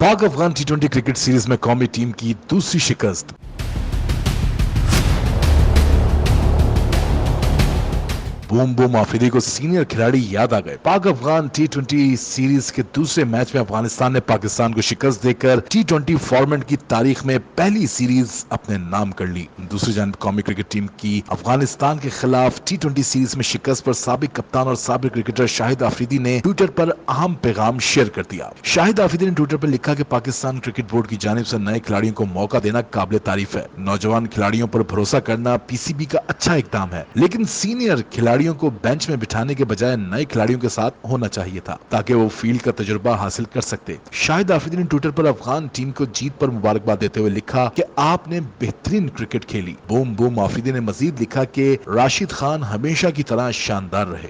पाक अफगान टी20 cricket series में कौमी टीम की दूसरी शिकस्त। बूम बूम आफरीदी को सीनियर खिलाड़ी याद आ गए। पाक अफगान टी20 सीरीज के दूसरे मैच में अफगानिस्तान ने पाकिस्तान को शिकस्त देकर टी20 फॉर्मेट की तारीख में पहली सीरीज अपने नाम कर ली। दूसरी जानब कौमी क्रिकेट टीम की अफगानिस्तान के खिलाफ टी20 सीरीज में शिकस्त पर साबिक कप्तान और साबिक क्रिकेटर शाहिद आफरीदी ने ट्विटर पर अहम पैगाम शेयर कर दिया। शाहिद आफरीदी ने ट्विटर पर लिखा कि पाकिस्तान क्रिकेट बोर्ड की जानिब से नए खिलाड़ियों को मौका देना काबिल तारीफ है। नौजवान खिलाड़ियों पर भरोसा करना पीसीबी का अच्छा इकदाम है, लेकिन सीनियर खिलाड़ियों को बेंच में बिठाने के बजाय नए खिलाड़ियों के साथ होना चाहिए था ताकि वो फील्ड का तजुर्बा हासिल कर सकते। शाहिद आफरीदी ने ट्विटर पर अफगान टीम को जीत पर मुबारकबाद देते हुए लिखा कि आपने बेहतरीन क्रिकेट खेली। बूम बूम आफरीदी ने मजीद लिखा कि राशिद खान हमेशा की तरह शानदार रहे।